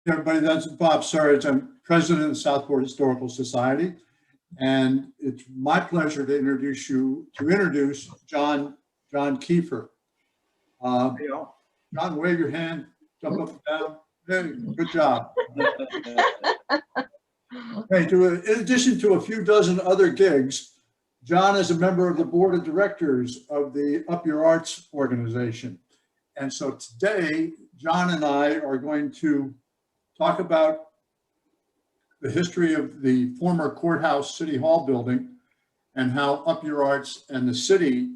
Everybody, that's Bob Surridge. I'm president of the Southport Historical Society, and it's my pleasure to introduce John Keifer. John, wave your hand, jump up and down. Hey, good job. Hey, in addition to a few dozen other gigs, John is a member of the board of directors of the Upyards organization. And so today, John and I are going to talk about the history of the former courthouse City Hall building and how Upyards and the city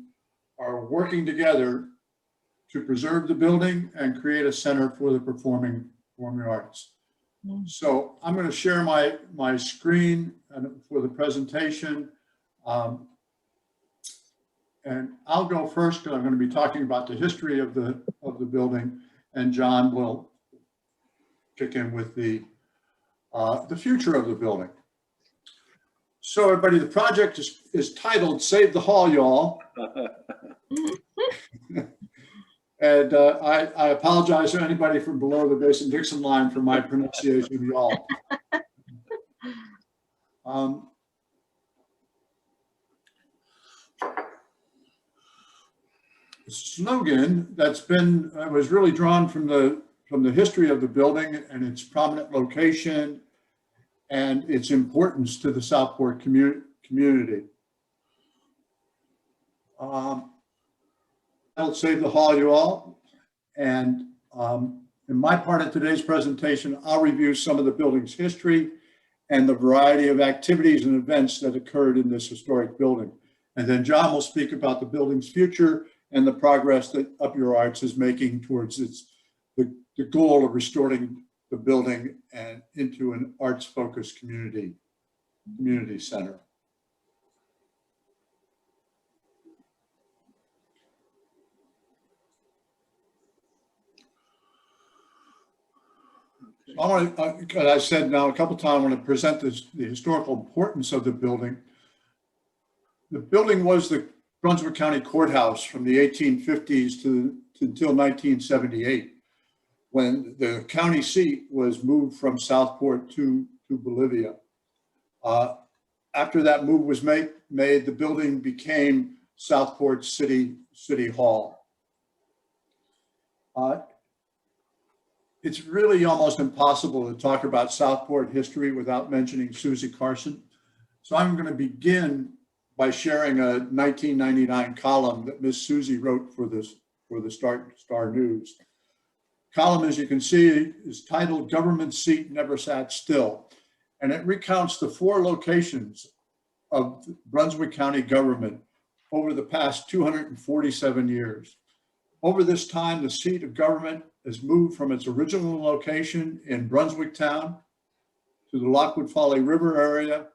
are working together to preserve the building and create a center for the performing arts. So I'm going to share my screen for the presentation. And I'll go first because I'm going to be talking about the history of the building, and John will kick in with the future of the building. So everybody, the project is titled "Save the Hall, Y'all." And I apologize to anybody from below the Mason-Dixon line for my pronunciation of y'all. The slogan was really drawn from the history of the building and its prominent location and its importance to the Southport community. I'll save the hall, you all. And in my part of today's presentation, I'll review some of the building's history and the variety of activities and events that occurred in this historic building. And then John will speak about the building's future and the progress that Upyards is making towards the goal of restoring the building and into an arts-focused community center. I want to, as I said now a couple of times, I want to present the historical importance of the building. The building was the Brunswick County Courthouse from the 1850s until 1978, when the county seat was moved from Southport to Bolivia. After that move was made, the building became Southport City Hall. It's really almost impossible to talk about Southport history without mentioning Susie Carson. So I'm going to begin by sharing a 1999 column that Miss Susie wrote for the Star News. Column, as you can see, is titled "Government Seat Never Sat Still," and it recounts the 4 locations of Brunswick County government over the past 247 years. Over this time, the seat of government has moved from its original location in Brunswick Town to the Lockwood Folly River area,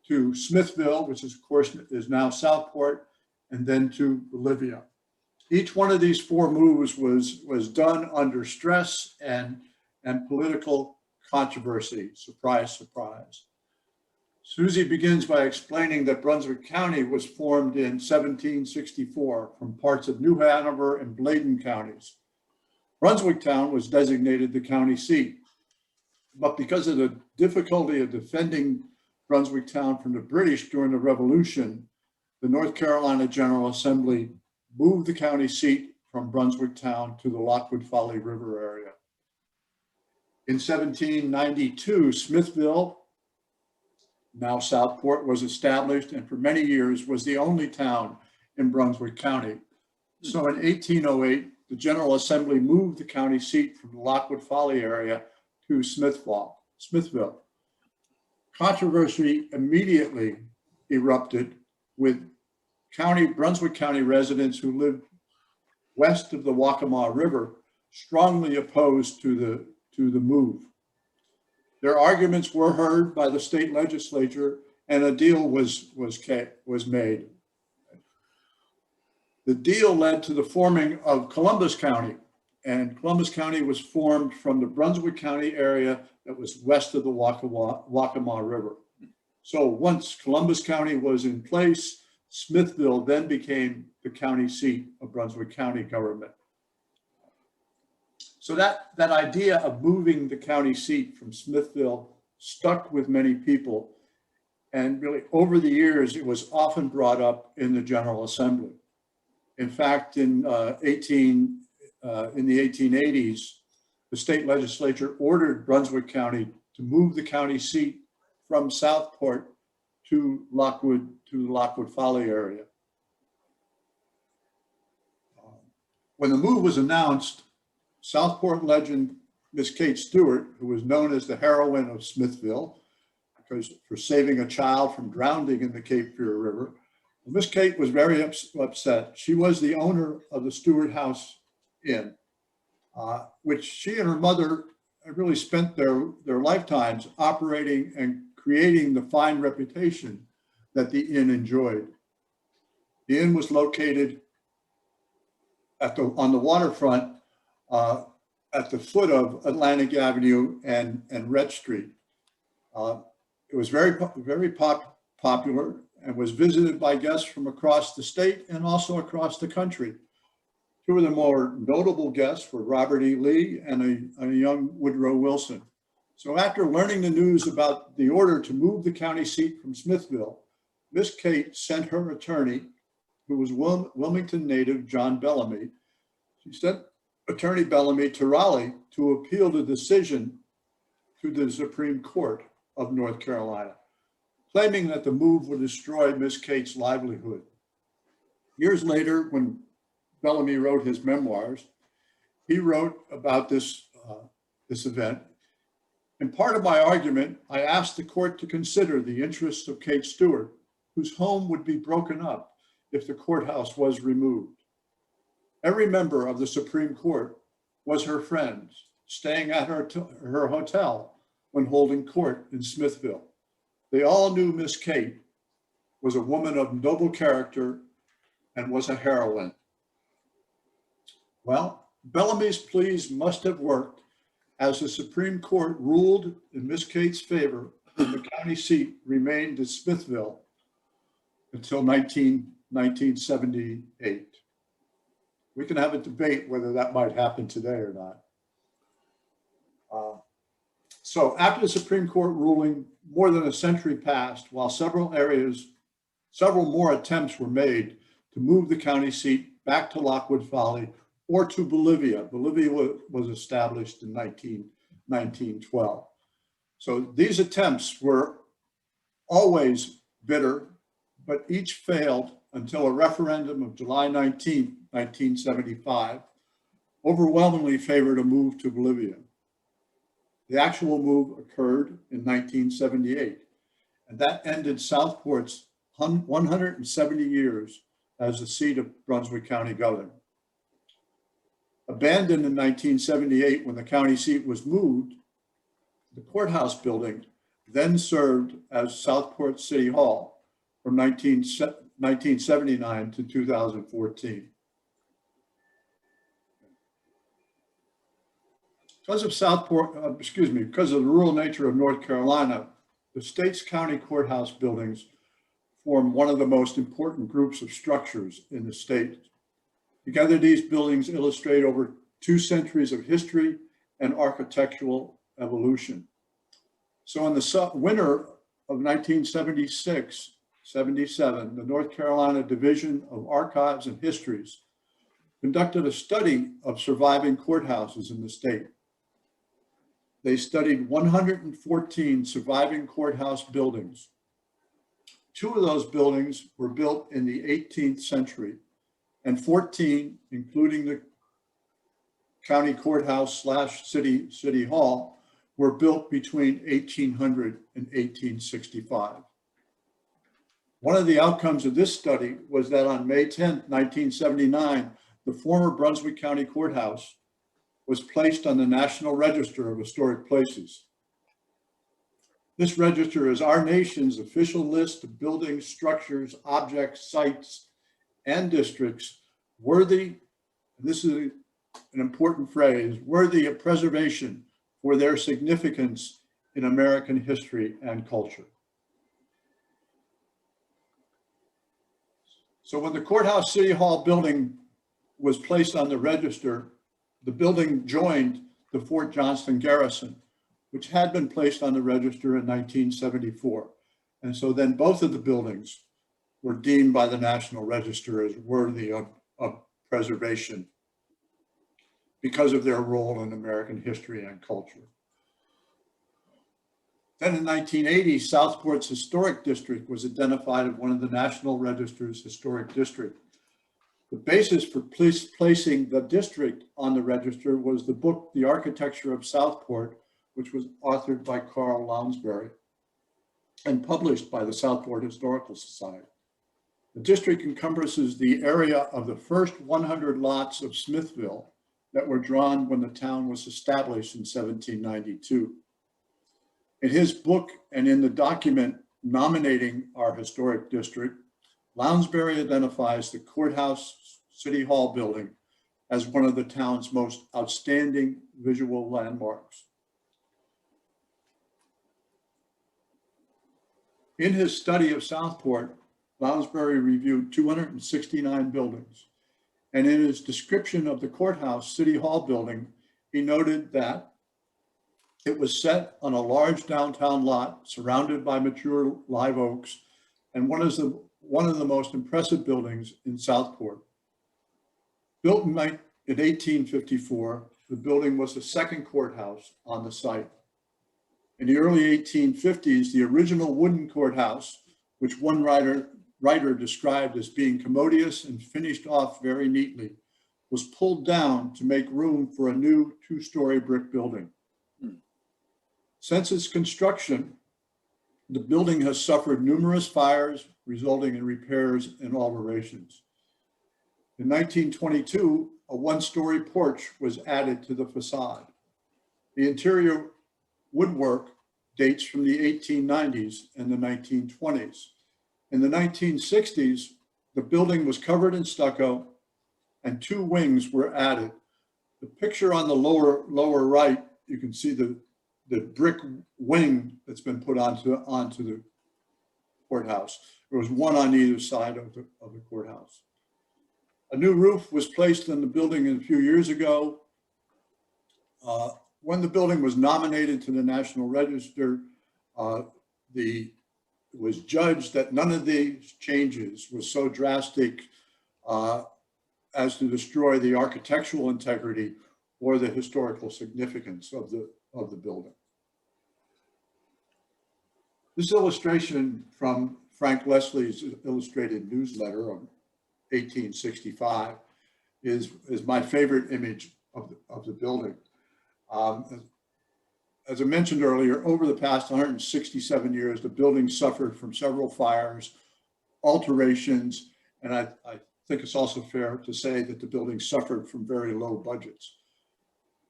to Smithville, which is, of course, is now Southport, and then to Bolivia. Each one of these 4 moves was done under stress and political controversy. Surprise, surprise. Susie begins by explaining that Brunswick County was formed in 1764 from parts of New Hanover and Bladen counties. Brunswick Town was designated the county seat, but because of the difficulty of defending Brunswick Town from the British during the Revolution, the North Carolina General Assembly moved the county seat from Brunswick Town to the Lockwood Folly River area. In 1792, Smithville, now Southport, was established and for many years was the only town in Brunswick County. So in 1808, the General Assembly moved the county seat from the Lockwood Folly area to Smithville. Controversy immediately erupted with Brunswick County residents who lived west of the Waccamaw River strongly opposed to the move. Their arguments were heard by the state legislature and a deal was made. The deal led to the forming of Columbus County, and Columbus County was formed from the Brunswick County area that was west of the Waccamaw River. So once Columbus County was in place, Smithville then became the county seat of Brunswick County government. So that idea of moving the county seat from Smithville stuck with many people. And really over the years, it was often brought up in the General Assembly. In fact, in the 1880s, the state legislature ordered Brunswick County to move the county seat from Southport to Lockwood, to the Lockwood Folly area. When the move was announced, Southport legend Miss Kate Stewart, who was known as the heroine of Smithville, because for saving a child from drowning in the Keifer River, Miss Kate was very upset. She was the owner of the Stewart House Inn, which she and her mother really spent their lifetimes operating and creating the fine reputation that the inn enjoyed. The inn was located on the waterfront at the foot of Atlantic Avenue and Rhett Street. It was very popular and was visited by guests from across the state and also across the country. Two of the more notable guests were Robert E. Lee and a young Woodrow Wilson. So after learning the news about the order to move the county seat from Smithville, Miss Kate sent her attorney, who was Wilmington native John Bellamy. She sent Attorney Bellamy to Raleigh to appeal the decision to the Supreme Court of North Carolina, claiming that the move would destroy Miss Kate's livelihood. Years later, when Bellamy wrote his memoirs, he wrote about this event. In part of my argument, I asked the court to consider the interests of Kate Stewart, whose home would be broken up if the courthouse was removed. Every member of the Supreme Court was her friend, staying at her hotel when holding court in Smithville. They all knew Miss Kate was a woman of noble character and was a heroine. Well, Bellamy's pleas must have worked, as the Supreme Court ruled in Miss Kate's favor and the county seat remained in Smithville until 1978. We can have a debate whether that might happen today or not. So after the Supreme Court ruling, more than a century passed while several more attempts were made to move the county seat back to Lockwood Folly or to Bolivia. Bolivia was established in 1912. So these attempts were always bitter, but each failed until a referendum of July 19, 1975, overwhelmingly favored a move to Bolivia. The actual move occurred in 1978, and that ended Southport's 170 years as the seat of Brunswick County government. Abandoned in 1978 when the county seat was moved, the courthouse building then served as Southport City Hall from 1979 to 2014. Because of because of the rural nature of North Carolina, the state's county courthouse buildings form one of the most important groups of structures in the state. Together, these buildings illustrate over 2 centuries of history and architectural evolution. So in the winter of 1976-77, the North Carolina Division of Archives and Histories conducted a study of surviving courthouses in the state. They studied 114 surviving courthouse buildings. 2 of those buildings were built in the 18th century, and 14, including the county courthouse / city hall, were built between 1800 and 1865. One of the outcomes of this study was that on May 10, 1979, the former Brunswick County Courthouse was placed on the National Register of Historic Places. This register is our nation's official list of buildings, structures, objects, sites, and districts worthy, and this is an important phrase, worthy of preservation for their significance in American history and culture. So when the Courthouse City Hall building was placed on the register, The building joined the Fort Johnston garrison, which had been placed on the register in 1974. And so then both of the buildings were deemed by the National Register as worthy of preservation because of their role in American history and culture. Then in 1980, Southport's historic district was identified as one of the National Register's historic districts. The basis for placing the district on the register was the book, The Architecture of Southport, which was authored by Carl Lounsbury and published by the Southport Historical Society. The district encompasses the area of the first 100 lots of Smithville that were drawn when the town was established in 1792. In his book and in the document nominating our historic district, Lounsbury identifies the Courthouse City Hall building as one of the town's most outstanding visual landmarks. In his study of Southport, Lounsbury reviewed 269 buildings, and in his description of the Courthouse City Hall building, he noted that it was set on a large downtown lot surrounded by mature live oaks and one of the most impressive buildings in Southport. Built in 1854, the building was the second courthouse on the site. In the early 1850s, the original wooden courthouse, which one writer described as being commodious and finished off very neatly, was pulled down to make room for a new two-story brick building. Since its construction, the building has suffered numerous fires, resulting in repairs and alterations. In 1922, a one-story porch was added to the facade. The interior woodwork dates from the 1890s and the 1920s. In the 1960s, the building was covered in stucco and two wings were added. The picture on the lower right, you can see the brick wing that's been put onto the courthouse. There was one on either side of the courthouse. A new roof was placed in the building a few years ago. When the building was nominated to the National Register, it was judged that none of these changes was so drastic as to destroy the architectural integrity or the historical significance of the building. This illustration from Frank Leslie's illustrated newsletter of 1865 is my favorite image of the building. As I mentioned earlier, over the past 167 years, the building suffered from several fires, alterations, and I think it's also fair to say that the building suffered from very low budgets.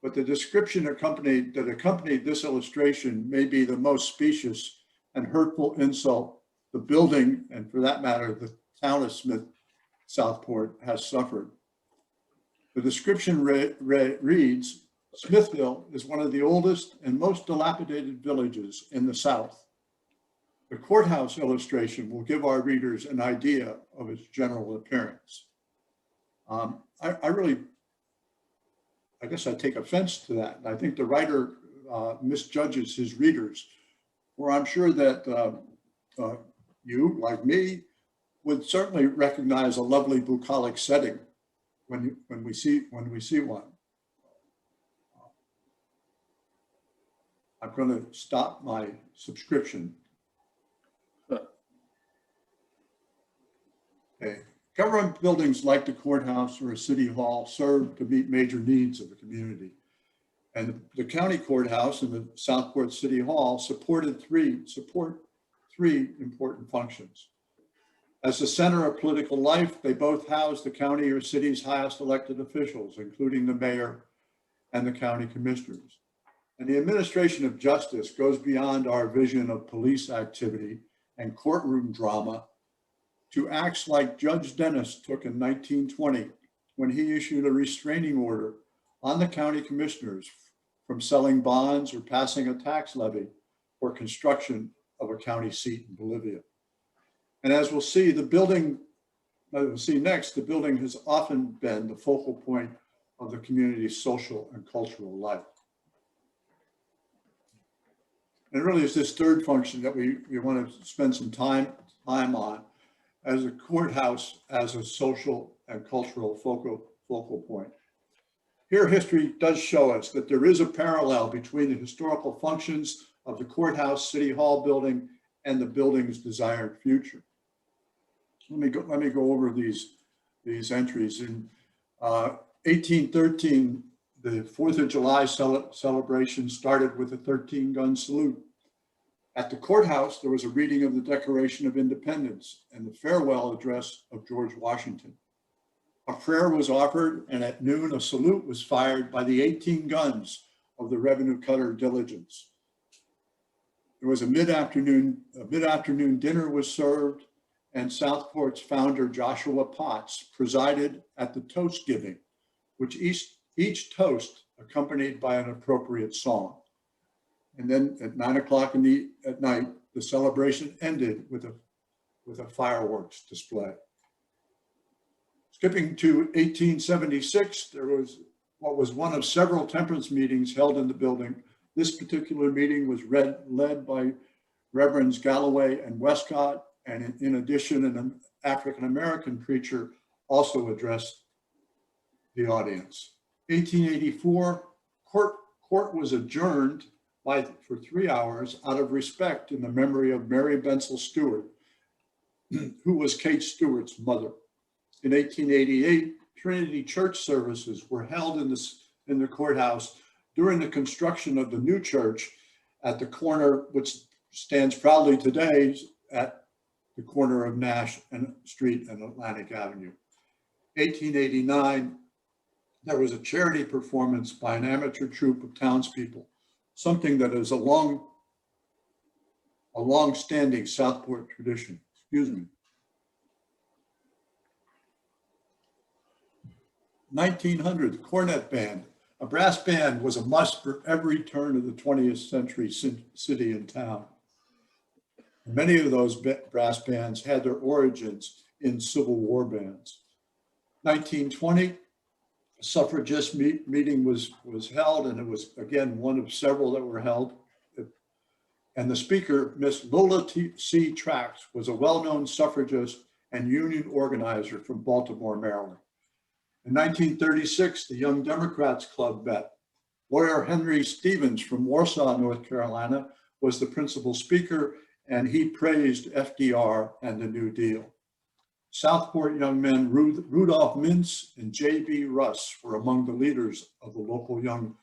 But the description that accompanied this illustration may be the most specious and hurtful insult the building, and for that matter, the town of Southport has suffered. The description reads, Smithville is one of the oldest and most dilapidated villages in the South. The courthouse illustration will give our readers an idea of its general appearance. I guess I take offense to that. I think the writer misjudges his readers, where I'm sure that you, like me, would certainly recognize a lovely bucolic setting when we see one. I'm going to stop my subscription. Okay. Government buildings like the courthouse or a city hall serve to meet major needs of the community. And the county courthouse and the Southport City Hall support three important functions. As the center of political life, they both house the county or city's highest elected officials, including the mayor and the county commissioners. And the administration of justice goes beyond our vision of police activity and courtroom drama to acts like Judge Dennis took in 1920 when he issued a restraining order on the county commissioners from selling bonds or passing a tax levy for construction of a county seat in Bolivia. And as we'll see, the building has often been the focal point of the community's social and cultural life. And really it's this third function that we want to spend some time on, as a courthouse as a social and cultural focal point. Here, history does show us that there is a parallel between the historical functions of the courthouse City Hall building and the building's desired future. Let me go over these entries. In 1813, the 4th of July celebration started with a 13-gun salute. At the courthouse, there was a reading of the Declaration of Independence and the farewell address of George Washington. A prayer was offered, and at noon, a salute was fired by the 18 guns of the revenue cutter Diligence. There was a mid-afternoon dinner was served, and Southport's founder, Joshua Potts, presided at the toast giving, which each toast accompanied by an appropriate song. And then at 9 o'clock at night, the celebration ended with a fireworks display. Skipping to 1876, there was what was one of several temperance meetings held in the building. This particular meeting was led by Reverends Galloway and Westcott, and in addition, an African-American preacher also addressed the audience. 1884, court was adjourned for 3 hours out of respect in the memory of Mary Bensel Stewart, who was Kate Stewart's mother. In 1888, Trinity Church services were held in the courthouse during the construction of the new church at the corner, which stands proudly today at the corner of Nash Street and Atlantic Avenue. 1889, there was a charity performance by an amateur troupe of townspeople, something that is a long-standing Southport tradition. Excuse me. 1900, the cornet band. A brass band was a must for every turn of the 20th century city and town. Many of those brass bands had their origins in Civil War bands. 1920, a suffragist meeting was held, and it was, again, one of several that were held. And the speaker, Miss Lola C. Trax, was a well-known suffragist and union organizer from Baltimore, Maryland. In 1936, the Young Democrats Club met. Lawyer Henry Stevens from Warsaw, North Carolina, was the principal speaker, and he praised FDR and the New Deal. Southport young men Rudolph Mintz and J.B. Russ were among the leaders of the local Young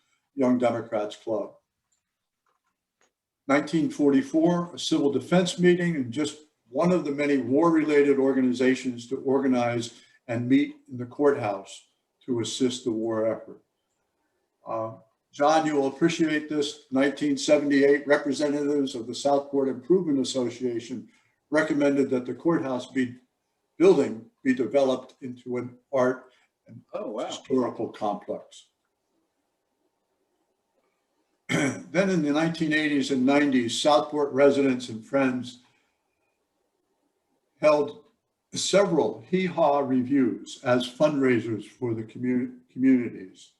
Democrats Club. 1944, a civil defense meeting, and just one of the many war-related organizations to organize and meet in the courthouse to assist the war effort. John, you will appreciate this. 1978, representatives of the Southport Improvement Association recommended that the courthouse building be developed into an art and historical complex. Then in the 1980s and 90s, Southport residents and friends held several hee-haw reviews as fundraisers for the communities.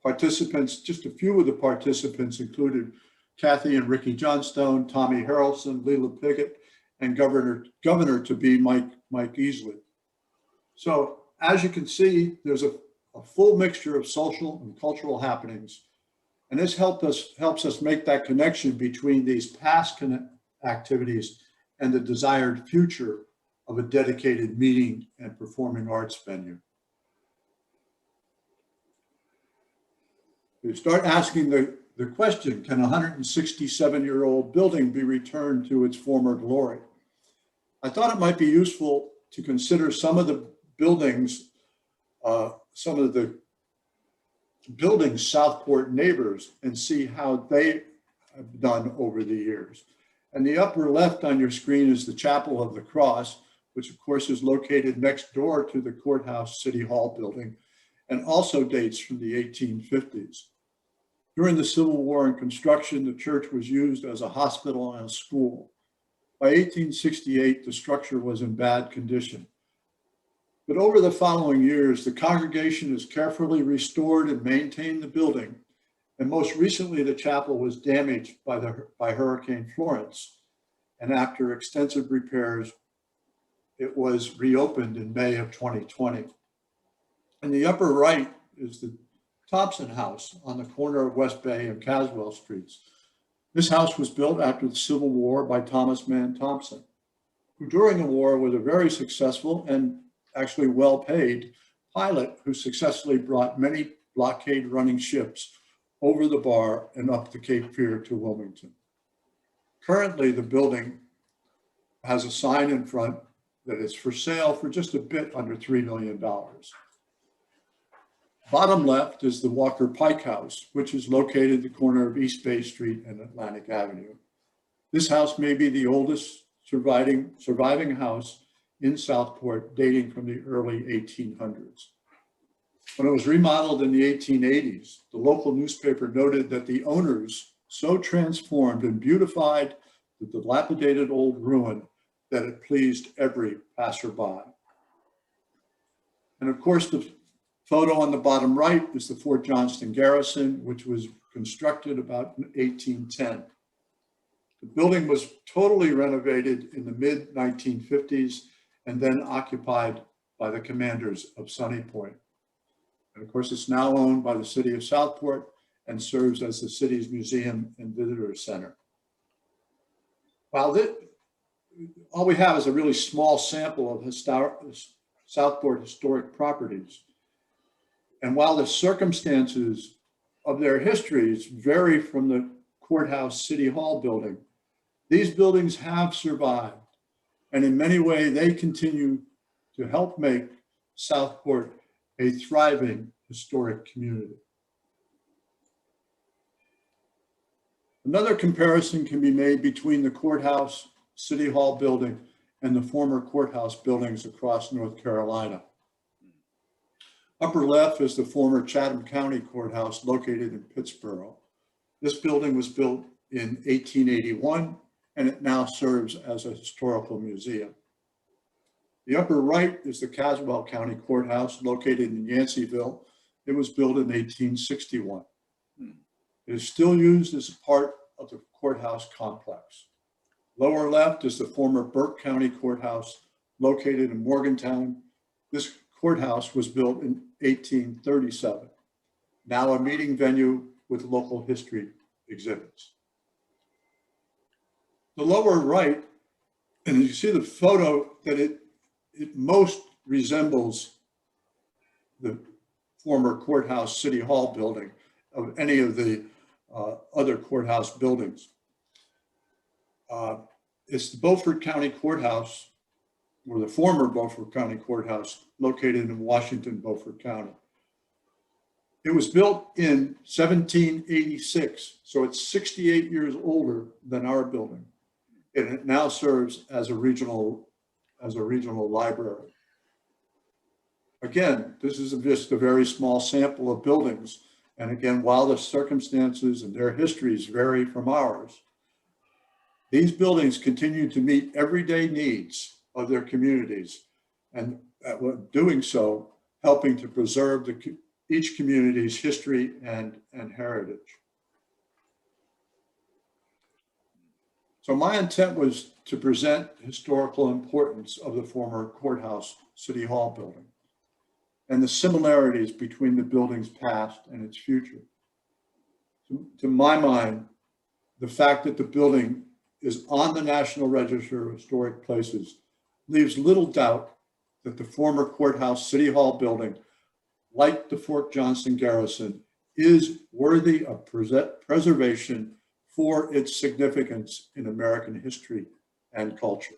Participants, just a few of the participants included Kathy and Ricky Johnstone, Tommy Harrelson, Leela Piggott, and governor-to-be Mike Easley. So as you can see, there's a full mixture of social and cultural happenings. And this helps us make that connection between these past activities and the desired future of a dedicated meeting and performing arts venue. We start asking the question, can a 167-year-old building be returned to its former glory? I thought it might be useful to consider some of the buildings, Southport neighbors, and see how they have done over the years. And the upper left on your screen is the Chapel of the Cross, which of course is located next door to the Courthouse City Hall building, and also dates from the 1850s. During the Civil War and construction, the church was used as a hospital and a school. By 1868, the structure was in bad condition. But over the following years, the congregation has carefully restored and maintained the building. And most recently, the chapel was damaged by Hurricane Florence. And after extensive repairs, it was reopened in May of 2020. In the upper right is the Thompson House on the corner of West Bay and Caswell Streets. This house was built after the Civil War by Thomas Mann Thompson, who during the war was a very successful and actually well-paid pilot who successfully brought many blockade running ships over the bar and up the Cape Fear to Wilmington. Currently, the building has a sign in front that is for sale for just a bit under $3 million. Bottom left is the Walker Pike House, which is located at the corner of East Bay Street and Atlantic Avenue. This house may be the oldest surviving house in Southport, dating from the early 1800s. When it was remodeled in the 1880s, the local newspaper noted that the owners so transformed and beautified the dilapidated old ruin that it pleased every passerby. And of course, the photo on the bottom right is the Fort Johnston garrison, which was constructed about 1810. The building was totally renovated in the mid-1950s and then occupied by the commanders of Sunny Point. And of course, it's now owned by the city of Southport and serves as the city's museum and visitor center. While all we have is a really small sample of Southport historic properties, and while the circumstances of their histories vary from the courthouse City Hall building, these buildings have survived, and in many ways they continue to help make Southport a thriving historic community. Another comparison can be made between the courthouse City Hall building and the former courthouse buildings across North Carolina. Upper left is the former Chatham County Courthouse located in Pittsboro. This building was built in 1881 and it now serves as a historical museum. The upper right is the Caswell County Courthouse located in Yanceyville. It was built in 1861. It is still used as a part of the courthouse complex. Lower left is the former Burke County Courthouse located in Morgantown. This courthouse was built in 1837, now a meeting venue with local history exhibits. The lower right, and you see the photo that it most resembles the former courthouse City Hall building of any of the other courthouse buildings. It's the Beaufort County Courthouse, or the former Beaufort County Courthouse, located in Washington, Beaufort County. It was built in 1786, so it's 68 years older than our building. And it now serves as a regional library. Again, this is just a very small sample of buildings. And again, while the circumstances and their histories vary from ours, these buildings continue to meet everyday needs of their communities, and doing so, helping to preserve each community's history and heritage. So my intent was to present the historical importance of the former courthouse City Hall building and the similarities between the building's past and its future. To my mind, the fact that the building is on the National Register of Historic Places leaves little doubt that the former courthouse City Hall building, like the Fort Johnston garrison, is worthy of preservation for its significance in American history and culture.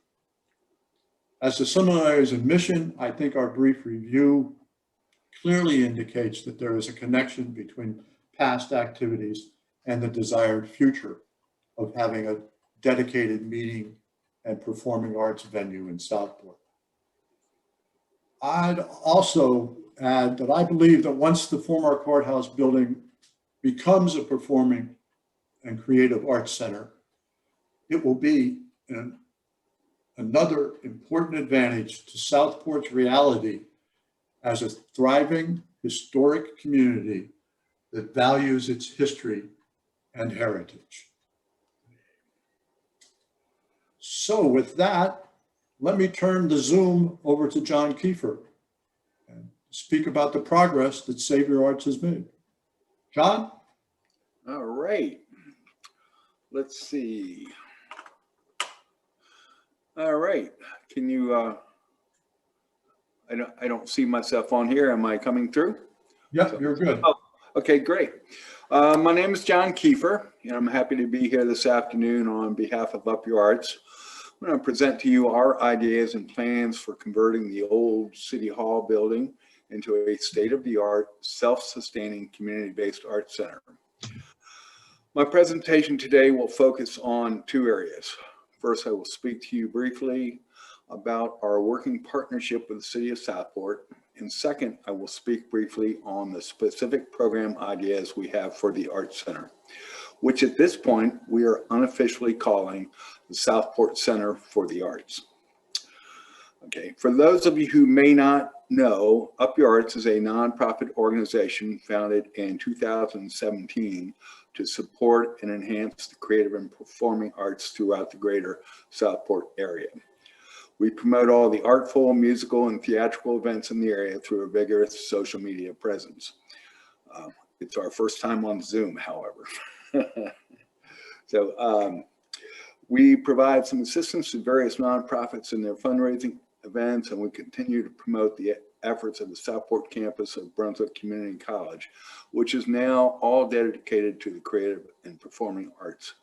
As to similarities in mission, I think our brief review clearly indicates that there is a connection between past activities and the desired future of having a dedicated meeting and performing arts venue in Southport. I'd also add that I believe that once the former courthouse building becomes a performing and creative arts center, it will be another important advantage to Southport's reality as a thriving historic community that values its history and heritage. So with that, let me turn the Zoom over to John Keifer and speak about the progress that Save Your Arts has made. John? All right. Let's see. All right. Can you, I don't see myself on here. Am I coming through? Yep, you're good. Oh, okay, great. My name is John Keifer, and I'm happy to be here this afternoon on behalf of Upyards. I'm going to present to you our ideas and plans for converting the old City Hall building into a state-of-the-art, self-sustaining, community-based arts center. My presentation today will focus on two areas. First, I will speak to you briefly about our working partnership with the City of Southport. And second, I will speak briefly on the specific program ideas we have for the Arts Center, which at this point, we are unofficially calling the Southport Center for the Arts. Okay, for those of you who may not know, Upyards is a nonprofit organization founded in 2017 to support and enhance the creative and performing arts throughout the greater Southport area. We promote all the artful, musical, and theatrical events in the area through a vigorous social media presence. It's our first time on Zoom, however. So we provide some assistance to various nonprofits in their fundraising events, and we continue to promote the efforts of the Southport campus of Brunswick Community College, which is now all dedicated to the creative and performing arts.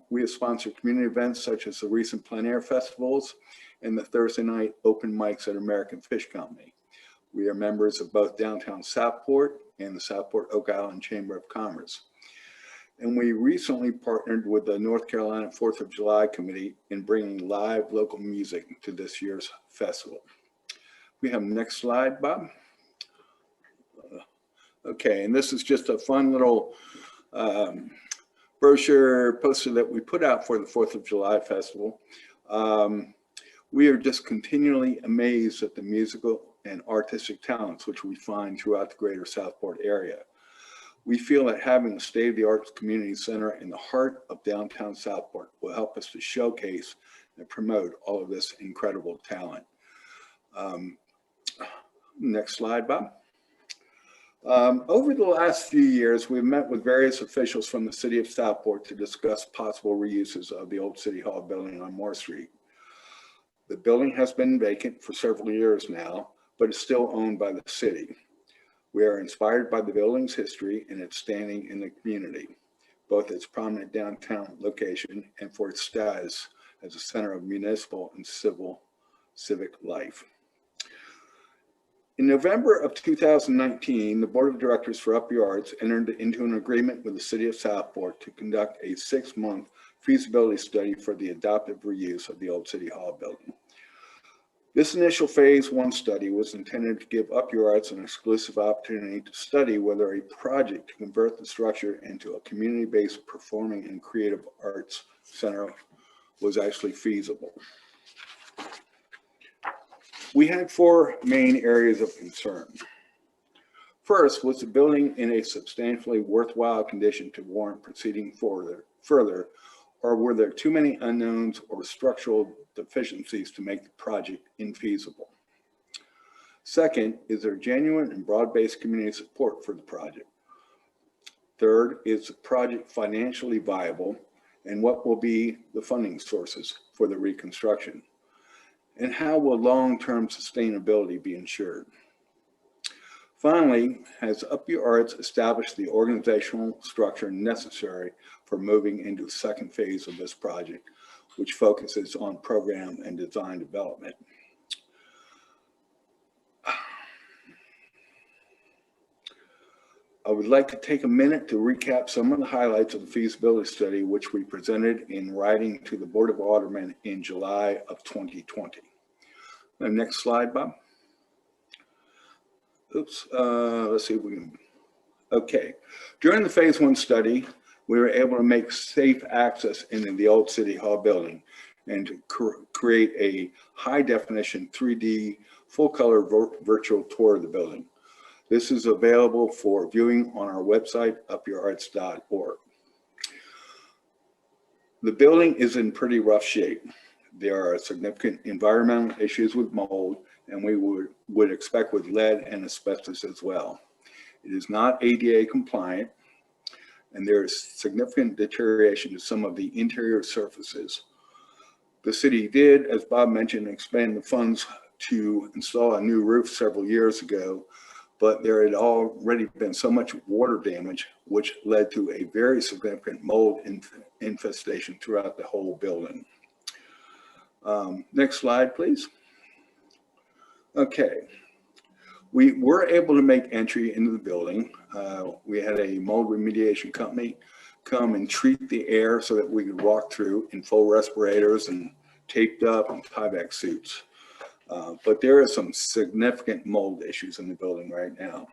We have sponsored community events such as the recent plein air festivals and the Thursday night open mics at American Fish Company. We are members of both Downtown Southport and the Southport Oak Island Chamber of Commerce. And we recently partnered with the North Carolina 4th of July Committee in bringing live local music to this year's festival. We have next slide, Bob. Okay, and this is just a fun little brochure poster that we put out for the 4th of July Festival. We are just continually amazed at the musical and artistic talents which we find throughout the greater Southport area. We feel that having a state-of-the-art community center in the heart of downtown Southport will help us to showcase and promote all of this incredible talent. Next slide, Bob. Over the last few years, we've met with various officials from the City of Southport to discuss possible reuses of the old City Hall building on Moore Street. The building has been vacant for several years now, but is still owned by the city. We are inspired by the building's history and its standing in the community, both its prominent downtown location and for its status as a center of municipal and civic life. In November of 2019, the Board of Directors for Upyards entered into an agreement with the City of Southport to conduct a 6-month feasibility study for the adaptive reuse of the old City Hall building. This initial phase 1 study was intended to give Upyards an exclusive opportunity to study whether a project to convert the structure into a community-based performing and creative arts center was actually feasible. We had 4 main areas of concern. First, was the building in a substantially worthwhile condition to warrant proceeding further, or were there too many unknowns or structural deficiencies to make the project infeasible? Second, is there genuine and broad-based community support for the project? Third, is the project financially viable, and what will be the funding sources for the reconstruction? And how will long-term sustainability be ensured? Finally, has Upyards established the organizational structure necessary for moving into the second phase of this project, which focuses on program and design development? I would like to take a minute to recap some of the highlights of the feasibility study, which we presented in writing to the Board of Aldermen in July of 2020. The next slide, Bob. Oops, let's see if we can. Okay, during the phase 1 study, we were able to make safe access into the old City Hall building and to create a high definition 3D full-color virtual tour of the building. This is available for viewing on our website, upyards.org. The building is in pretty rough shape. There are significant environmental issues with mold, and we would expect with lead and asbestos as well. It is not ADA compliant, and there is significant deterioration to some of the interior surfaces. The city did, as Bob mentioned, expend the funds to install a new roof several years ago, but there had already been so much water damage, which led to a very significant mold infestation throughout the whole building. Next slide, please. Okay, we were able to make entry into the building. We had a mold remediation company come and treat the air so that we could walk through in full respirators and taped up and tie-back suits. But there are some significant mold issues in the building right now.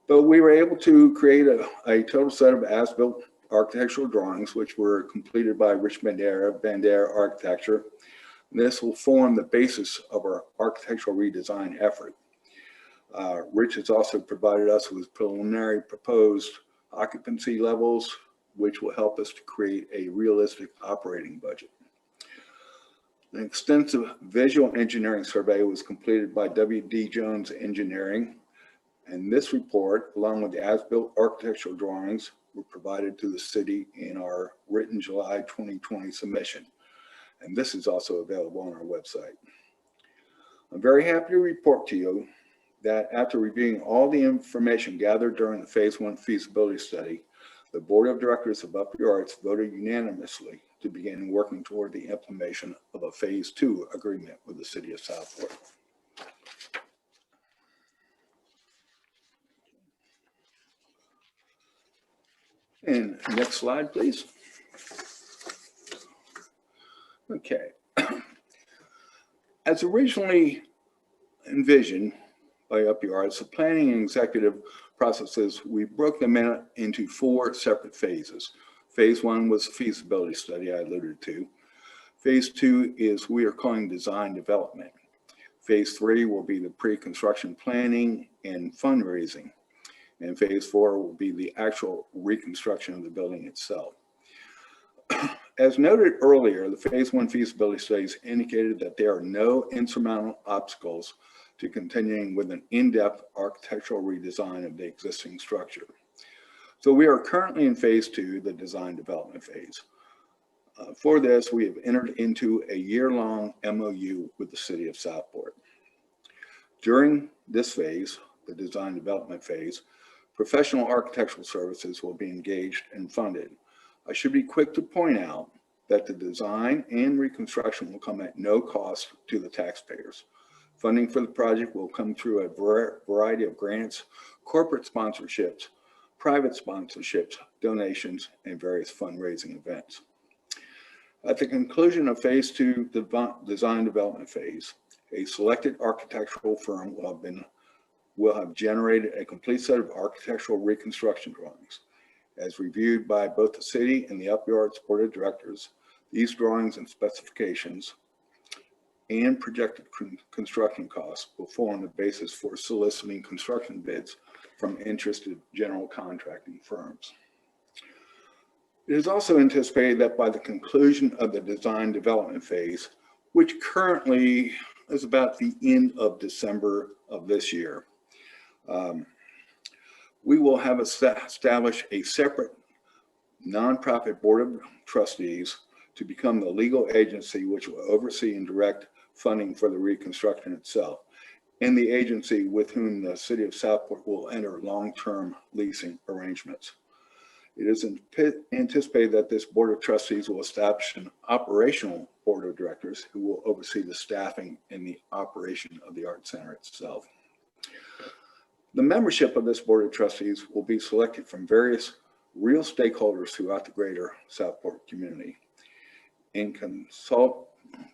But we were able to create a total set of as-built architectural drawings, which were completed by Rich Bandera Architecture. This will form the basis of our architectural redesign effort. Rich has also provided us with preliminary proposed occupancy levels, which will help us to create a realistic operating budget. An extensive visual engineering survey was completed by W.D. Jones Engineering, and this report, along with the as-built architectural drawings, were provided to the city in our written July 2020 submission. And this is also available on our website. I'm very happy to report to you that after reviewing all the information gathered during the Phase 1 feasibility study, the Board of Directors of Upyards voted unanimously to begin working toward the implementation of a Phase 2 agreement with the City of Southport. And next slide, please. Okay. As originally envisioned by Upyards, the planning and executive processes, we broke them into 4 separate phases. Phase 1 was the feasibility study I alluded to. Phase 2 is we are calling design development. Phase 3 will be the pre-construction planning and fundraising. And Phase 4 will be the actual reconstruction of the building itself. As noted earlier, the Phase 1 feasibility studies indicated that there are no insurmountable obstacles to continuing with an in-depth architectural redesign of the existing structure. So we are currently in Phase 2, the design development phase. For this, we have entered into a year-long MOU with the City of Southport. During this phase, the design development phase, professional architectural services will be engaged and funded. I should be quick to point out that the design and reconstruction will come at no cost to the taxpayers. Funding for the project will come through a variety of grants, corporate sponsorships, private sponsorships, donations, and various fundraising events. At the conclusion of Phase 2, the design development phase, a selected architectural firm will have generated a complete set of architectural reconstruction drawings. As reviewed by both the city and the Upyards Board of Directors, these drawings and specifications and projected construction costs will form the basis for soliciting construction bids from interested general contracting firms. It is also anticipated that by the conclusion of the design development phase, which currently is about the end of December of this year, we will have established a separate nonprofit board of trustees to become the legal agency which will oversee and direct funding for the reconstruction itself, and the agency with whom the City of Southport will enter long-term leasing arrangements. It is anticipated that this board of trustees will establish an operational board of directors who will oversee the staffing and the operation of the art center itself. The membership of this board of trustees will be selected from various real stakeholders throughout the greater Southport community. In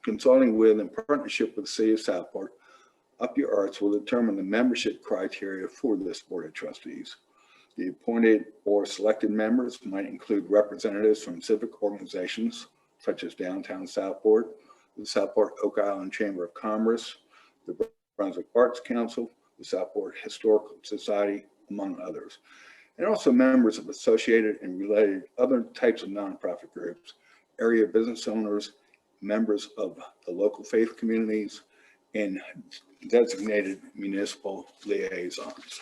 consulting with and partnership with the City of Southport, Upyards will determine the membership criteria for this board of trustees. The appointed or selected members might include representatives from civic organizations such as Downtown Southport, the Southport Oak Island Chamber of Commerce, the Brunswick Arts Council, the Southport Historical Society, among others, and also members of associated and related other types of nonprofit groups, area business owners, members of the local faith communities, and designated municipal liaisons.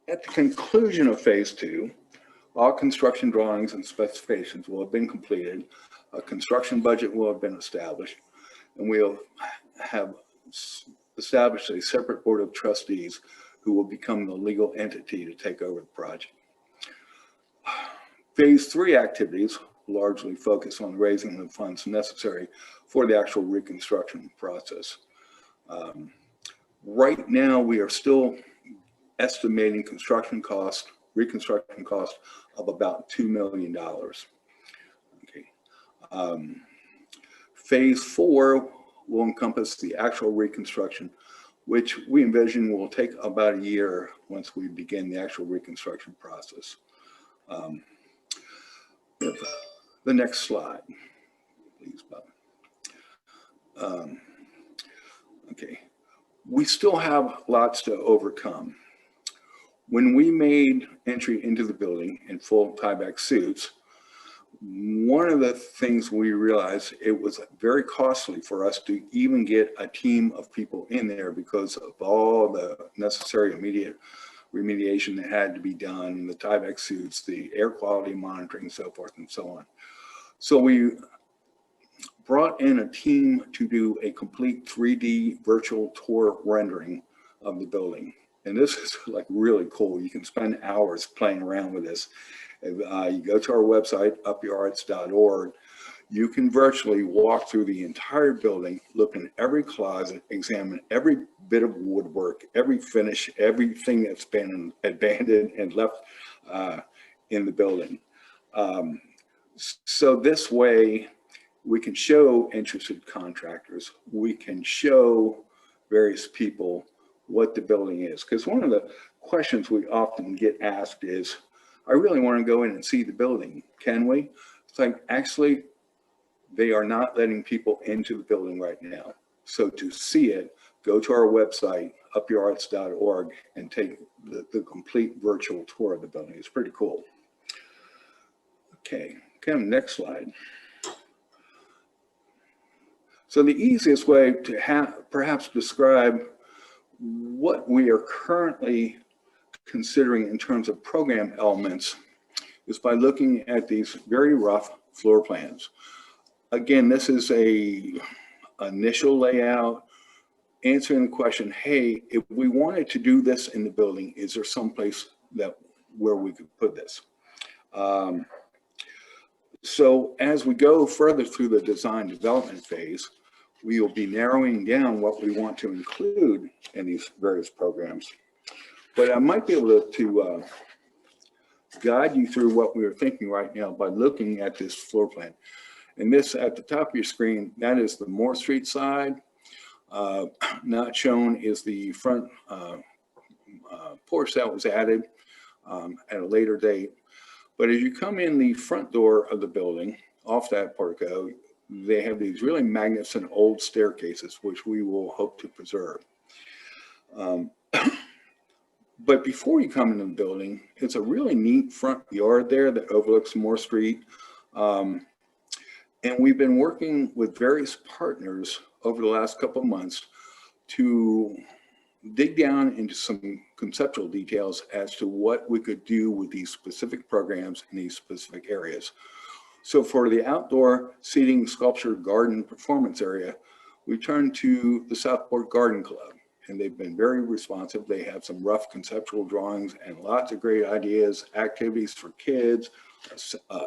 At the conclusion of phase 2, all construction drawings and specifications will have been completed, a construction budget will have been established, and we'll have established a separate board of trustees who will become the legal entity to take over the project. Phase 3 activities largely focus on raising the funds necessary for the actual reconstruction process. Right now, we are still estimating construction cost, reconstruction cost of about $2 million. Okay. Phase 4 will encompass the actual reconstruction, which we envision will take about a year once we begin the actual reconstruction process. The next slide, please, Bob. Okay, we still have lots to overcome. When we made entry into the building in full tieback suits, one of the things we realized, it was very costly for us to even get a team of people in there because of all the necessary immediate remediation that had to be done, the tieback suits, the air quality monitoring, so forth and so on. So we brought in a team to do a complete 3D virtual tour rendering of the building. And this is like really cool. You can spend hours playing around with this. If you go to our website, upyards.org, you can virtually walk through the entire building, look in every closet, examine every bit of woodwork, every finish, everything that's been abandoned and left in the building. So this way, we can show interested contractors, we can show various people what the building is. Because one of the questions we often get asked is, I really want to go in and see the building. Can we? It's like, actually, they are not letting people into the building right now. So to see it, go to our website, upyards.org, and take the complete virtual tour of the building. It's pretty cool. Okay, next slide. So the easiest way to perhaps describe what we are currently considering in terms of program elements is by looking at these very rough floor plans. Again, this is a initial layout answering the question, hey, if we wanted to do this in the building, is there some place where we could put this? So as we go further through the design development phase, we will be narrowing down what we want to include in these various programs. But I might be able to guide you through what we are thinking right now by looking at this floor plan. And this at the top of your screen, that is the Moore Street side. Not shown is the front porch that was added at a later date. But as you come in the front door of the building, off that portico, they have these really magnificent old staircases, which we will hope to preserve. But before you come into the building, it's a really neat front yard there that overlooks Moore Street. And we've been working with various partners over the last couple of months to dig down into some conceptual details as to what we could do with these specific programs in these specific areas. So for the outdoor seating, sculpture, garden performance area, we turned to the Southport Garden Club, and they've been very responsive. They have some rough conceptual drawings and lots of great ideas, activities for kids, a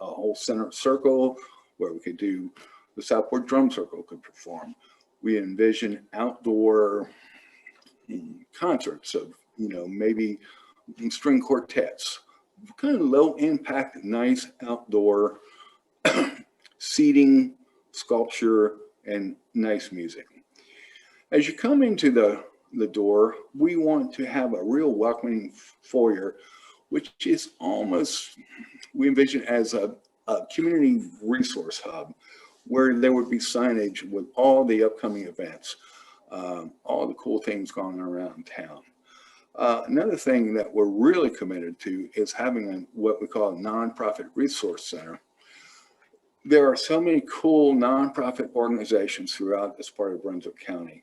whole center circle where we could do, the Southport Drum Circle could perform. We envision outdoor concerts of, maybe string quartets, kind of low impact, nice outdoor seating, sculpture, and nice music. As you come into the door, we want to have a real welcoming foyer, which is almost, we envision as a community resource hub where there would be signage with all the upcoming events, all the cool things going on around town. Another thing that we're really committed to is having what we call a nonprofit resource center. There are so many cool nonprofit organizations throughout this part of Brunswick County,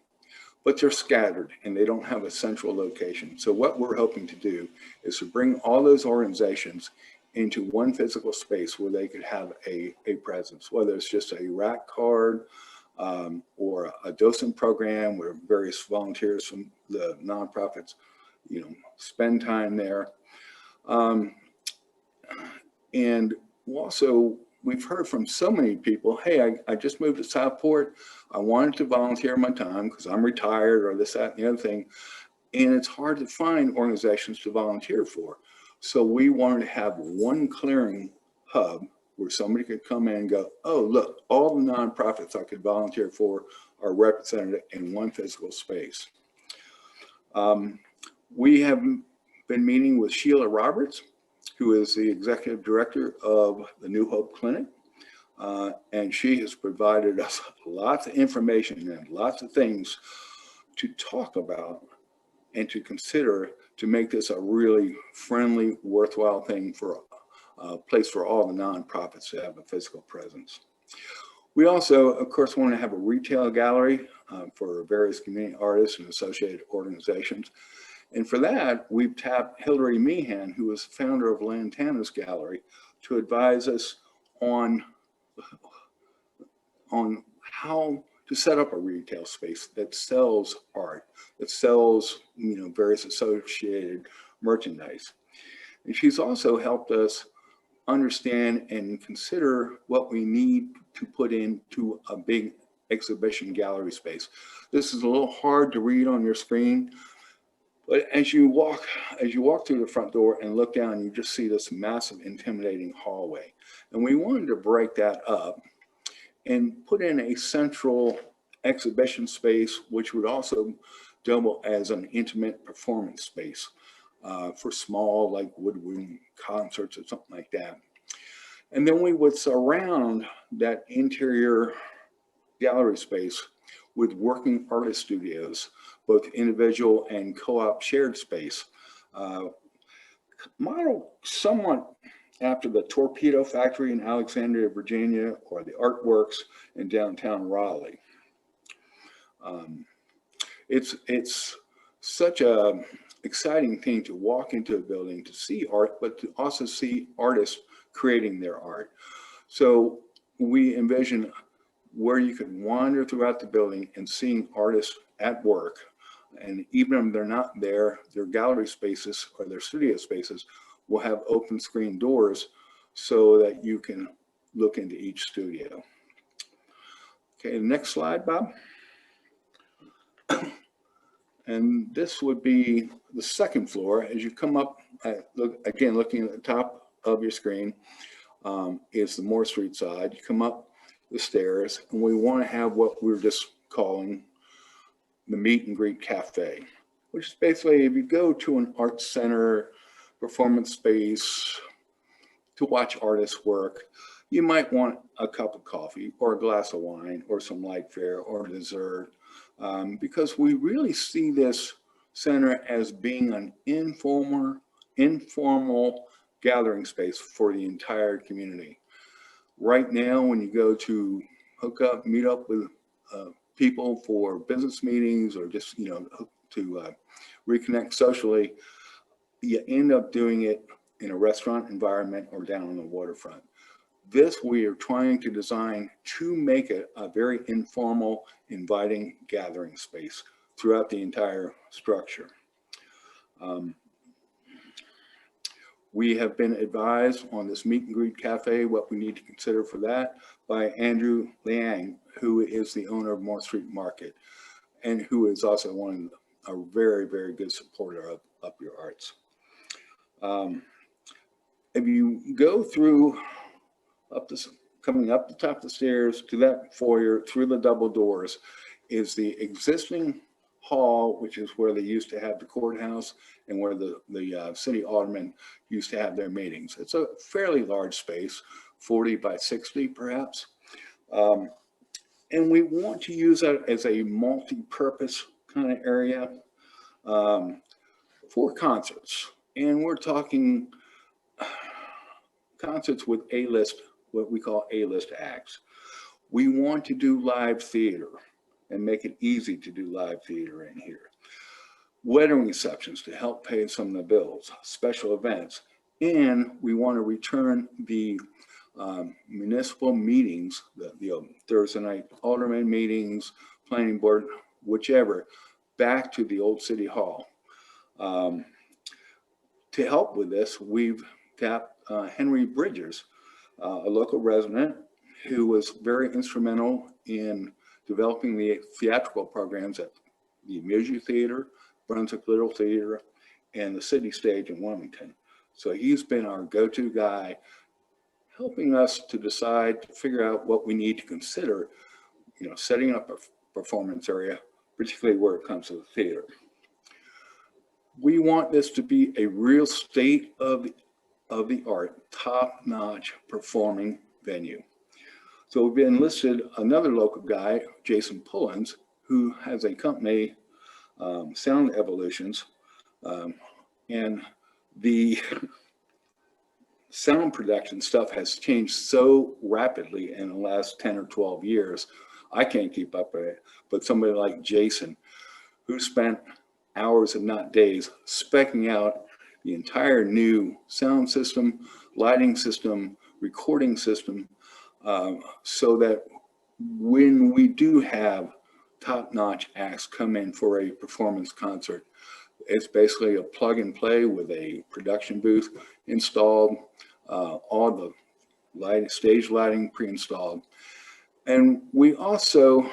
but they're scattered and they don't have a central location. So what we're hoping to do is to bring all those organizations into one physical space where they could have a presence, whether it's just a rack card or a docent program where various volunteers from the nonprofits, spend time there. And also, we've heard from so many people, hey, I just moved to Southport. I wanted to volunteer my time because I'm retired or this, that, and the other thing. And it's hard to find organizations to volunteer for. So we wanted to have one clearing hub where somebody could come in and go, oh, look, all the nonprofits I could volunteer for are represented in one physical space. We have been meeting with Sheila Roberts, who is the executive director of the New Hope Clinic. And she has provided us lots of information and lots of things to talk about and to consider to make this a really friendly, worthwhile thing for a place for all the nonprofits to have a physical presence. We also, of course, want to have a retail gallery for various community artists and associated organizations. And for that, we've tapped Hillary Meehan, who is the founder of Lantana's Gallery, to advise us on how to set up a retail space that sells art, that sells, various associated merchandise. And she's also helped us understand and consider what we need to put into a big exhibition gallery space. This is a little hard to read on your screen, but as you walk through the front door and look down, you just see this massive, intimidating hallway. And we wanted to break that up and put in a central exhibition space, which would also double as an intimate performance space for small, like woodwind concerts or something like that. And then we would surround that interior gallery space with working artist studios, both individual and co-op shared space, modeled somewhat after the Torpedo Factory in Alexandria, Virginia, or the Artworks in downtown Raleigh. It's such a exciting thing to walk into a building to see art, but to also see artists creating their art. So we envision where you could wander throughout the building and seeing artists at work. And even if they're not there, their gallery spaces or their studio spaces will have open screen doors so that you can look into each studio. Okay, next slide, Bob. And this would be the second floor. As you come up, looking at the top of your screen, is the Moore Street side. You come up the stairs, and we want to have what we're just calling the Meet and Greet Cafe, which is basically if you go to an art center, performance space to watch artists work, you might want a cup of coffee or a glass of wine or some light fare or dessert, because we really see this center as being an informal gathering space for the entire community. Right now, when you go to meet up with people for business meetings or just, to reconnect socially, you end up doing it in a restaurant environment or down on the waterfront. This we are trying to design to make it a very informal, inviting gathering space throughout the entire structure. We have been advised on this Meet and Greet Cafe, what we need to consider for that, by Andrew Liang, who is the owner of Moore Street Market, and who is also a very, very good supporter of Upyards. If you go through coming up the top of the stairs to that foyer through the double doors is the existing hall, which is where they used to have the courthouse and where the city aldermen used to have their meetings. It's a fairly large space, 40 by 60 perhaps. And we want to use that as a multi-purpose kind of area for concerts. And we're talking concerts with A-list, what we call A-list acts. We want to do live theater and make it easy to do live theater in here. Wedding receptions to help pay some of the bills, special events. And we want to return the municipal meetings, the Thursday night alderman meetings, planning board, whichever, back to the old city hall. To help with this, we've tapped Henry Bridgers, a local resident who was very instrumental in developing the theatrical programs at the Amusement Theater, Brunswick Little Theater, and the City Stage in Wilmington. So he's been our go-to guy, helping us to decide, to figure out what we need to consider, setting up a performance area, particularly where it comes to the theater. We want this to be a real state of the art, top-notch performing venue. So we've enlisted another local guy, Jason Pullins, who has a company, Sound Evolutions, and the sound production stuff has changed so rapidly in the last 10 or 12 years. I can't keep up with it, but somebody like Jason, who spent hours and not days speccing out the entire new sound system, lighting system, recording system, so that when we do have top-notch acts come in for a performance concert, it's basically a plug and play with a production booth installed, all the lighting, stage lighting pre-installed. And we also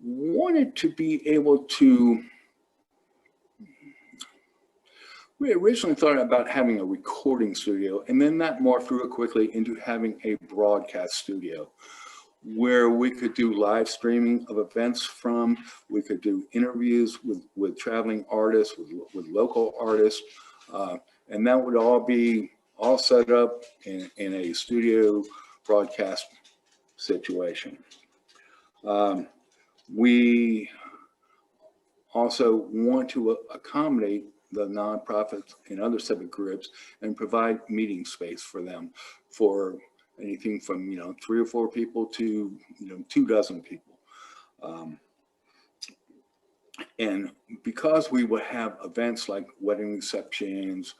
wanted to be able to, we originally thought about having a recording studio, and then that morphed real quickly into having a broadcast studio where we could do live streaming of events from, we could do interviews with traveling artists, with local artists, and that would all be all set up in a studio broadcast situation. We also want to accommodate the nonprofits and other civic groups and provide meeting space for them, for anything from 3 or 4 people to 24 people. And because we would have events like wedding receptions,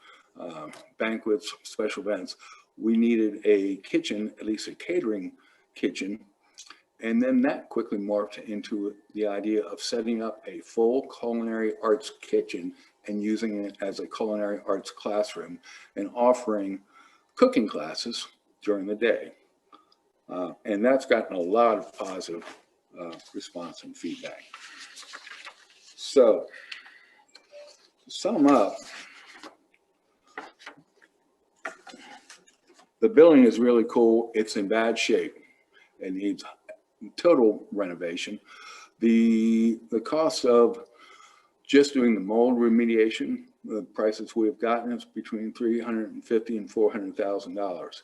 banquets, special events, we needed a kitchen, at least a catering kitchen. And then that quickly morphed into the idea of setting up a full culinary arts kitchen and using it as a culinary arts classroom and offering cooking classes during the day. And that's gotten a lot of positive response and feedback. So, to sum up, the building is really cool. It's in bad shape. It needs total renovation. The cost of just doing the mold remediation, the prices we have gotten is between $350,000 and $400,000.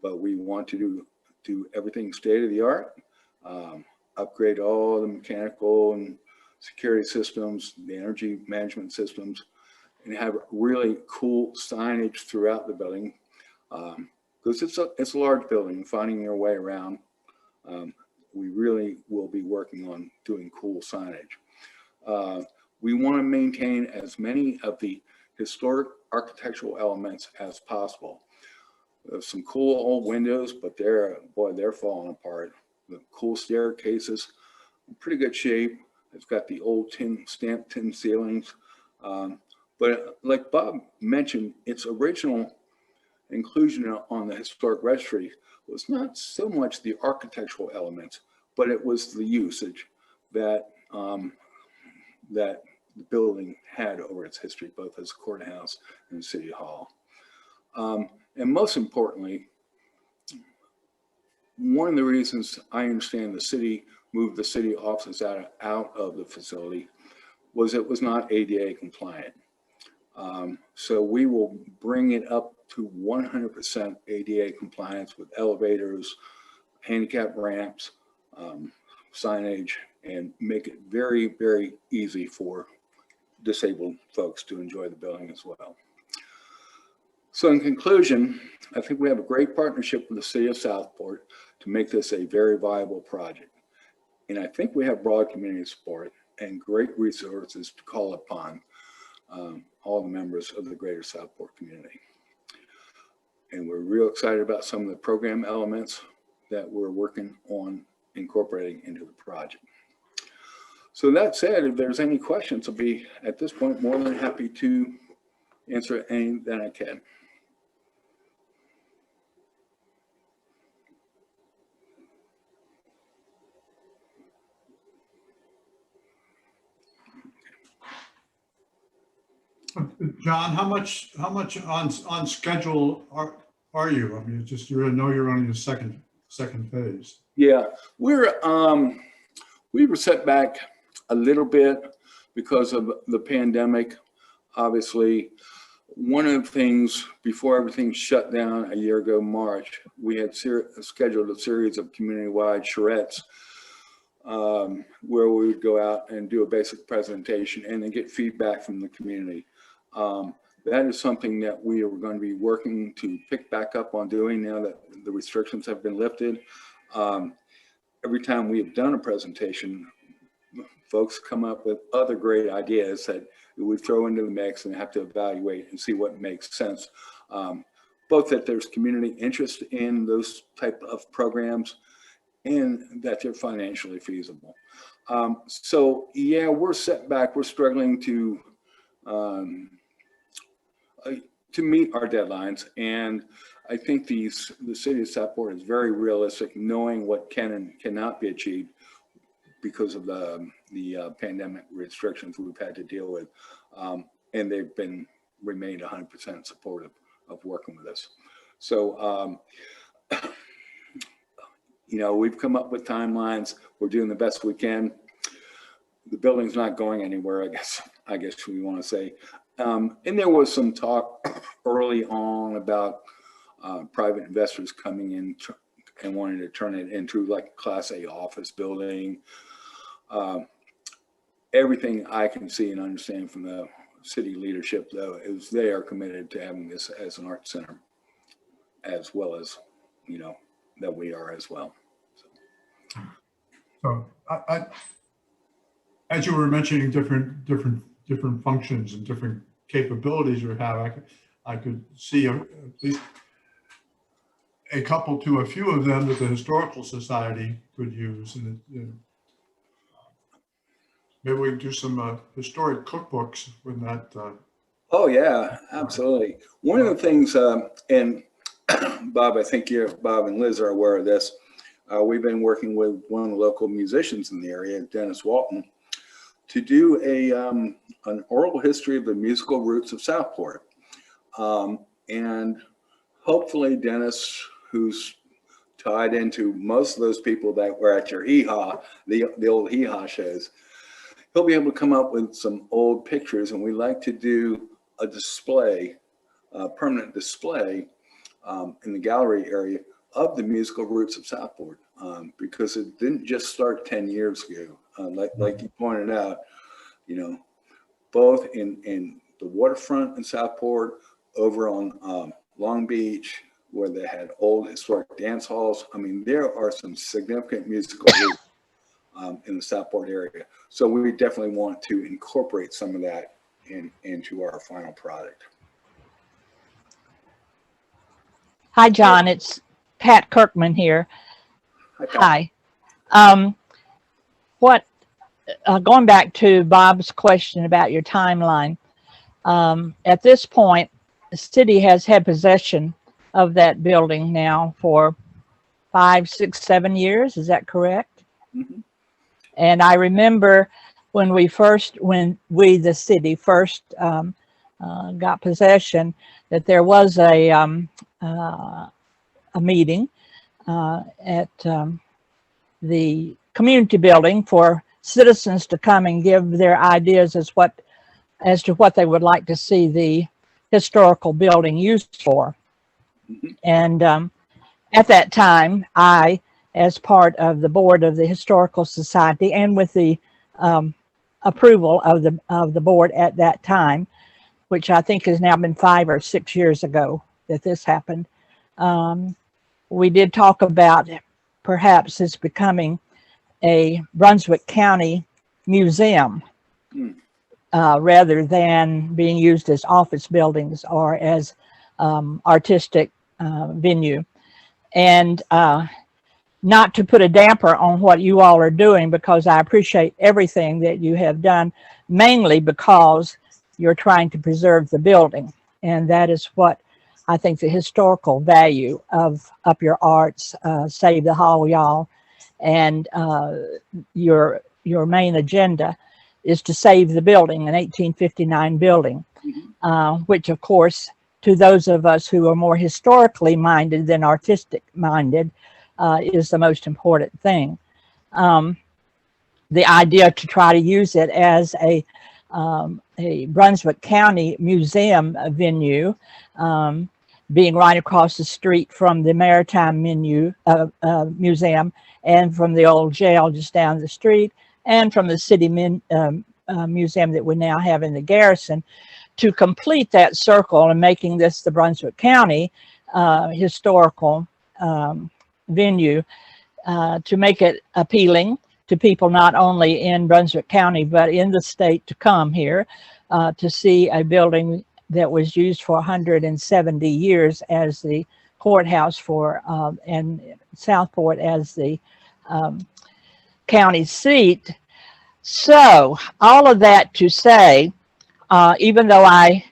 But we want to do everything state of the art, upgrade all the mechanical and security systems, the energy management systems, and have really cool signage throughout the building. Because it's a large building, finding your way around. We really will be working on doing cool signage. We want to maintain as many of the historic architectural elements as possible. There's some cool old windows, but they're falling apart. The cool staircases, in pretty good shape. It's got the old stamped tin ceilings. But like Bob mentioned, its original inclusion on the historic registry was not so much the architectural elements, but it was the usage that that the building had over its history, both as a courthouse and city hall. And most importantly, one of the reasons I understand the city moved the city offices out of the facility was it was not ADA compliant. So we will bring it up to 100% ADA compliance with elevators, handicap ramps, signage, and make it very, very easy for disabled folks to enjoy the building as well. So in conclusion, I think we have a great partnership with the city of Southport to make this a very viable project. And I think we have broad community support and great resources to call upon all the members of the greater Southport community. And we're real excited about some of the program elements that we're working on incorporating into the project. So that said, if there's any questions, I'll be at this point more than happy to answer any that I can. John, how much on schedule are you? I mean, it's just I know you're on your second phase. Yeah, we were set back a little bit because of the pandemic. Obviously, one of the things before everything shut down a year ago, March, we had scheduled a series of community-wide charrettes where we would go out and do a basic presentation and then get feedback from the community. That is something that we are going to be working to pick back up on doing now that the restrictions have been lifted. Every time we have done a presentation, folks come up with other great ideas that we throw into the mix and have to evaluate and see what makes sense. Both that there's community interest in those type of programs and that they're financially feasible. So yeah, we're set back. We're struggling to meet our deadlines, and I think the city of Southport is very realistic, knowing what can and cannot be achieved because of the pandemic restrictions we've had to deal with, and they've remained 100% supportive of working with us. So, you know, we've come up with timelines. We're doing the best we can. The building's not going anywhere, I guess we want to say. And there was some talk early on about private investors coming in and wanting to turn it into like a Class A office building. Everything I can see and understand from the city leadership, though, is they are committed to having this as an art center, as well as, you know, that we are as well. So as you were mentioning different functions and different capabilities you have, I could see at least a few of them that the Historical Society could use, and maybe we can do some historic cookbooks with that. Oh yeah, absolutely. One of the things, and Bob, I think Bob and Liz are aware of this. We've been working with one of the local musicians in the area, Dennis Walton, to do an oral history of the musical roots of Southport. And hopefully Dennis, who's tied into most of those people that were at your hee-haw, the old hee-haw shows, he'll be able to come up with some old pictures, and we like to do a display, a permanent display in the gallery area of the musical roots of Southport, because it didn't just start 10 years ago. Like you pointed out, you know, both in the waterfront in Southport, over on Long Beach, where they had old historic dance halls. I mean, there are some significant musical roots in the Southport area. So we definitely want to incorporate some of that into our final product. Hi, John. It's Pat Kirkman here. Hi. Going back to Bob's question about your timeline, at this point, the city has had possession of that building now for 5, 6, 7 years. Is that correct? Mm-hmm. And I remember when the city first got possession, that there was a meeting at the community building for citizens to come and give their ideas as to what they would like to see the historical building used for. Mhm. And at that time, I, as part of the board of the Historical Society, and with the approval of the board at that time, which I think has now been 5 or 6 years ago that this happened, we did talk about perhaps it's becoming a Brunswick County museum Mm. rather than being used as office buildings or as artistic venue. And not to put a damper on what you all are doing, because I appreciate everything that you have done, mainly because you're trying to preserve the building. And that is what I think the historical value of Upyards, Save the Hall, y'all, and your main agenda is to save the building, an 1859 building, which of course, to those of us who are more historically minded than artistic minded, is the most important thing. The idea to try to use it as a Brunswick County museum venue, being right across the street from the Maritime Museum, and from the old jail just down the street, and from the city museum that we now have in the garrison, to complete that circle and making this the Brunswick County historical venue, to make it appealing to people not only in Brunswick County but in the state to come here to see a building that was used for 170 years as the courthouse for and Southport as the county seat. So all of that to say, even though I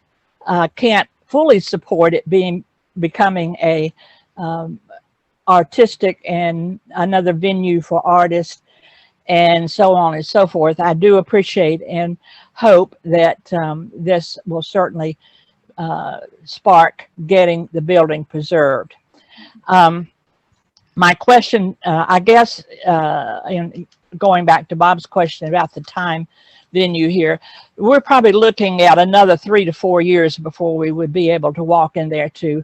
can't fully support it becoming a artistic and another venue for artists and so on and so forth, I do appreciate and hope that this will certainly spark getting the building preserved. My question, I guess, in going back to Bob's question about the time venue here, we're probably looking at another 3 to 4 years before we would be able to walk in there to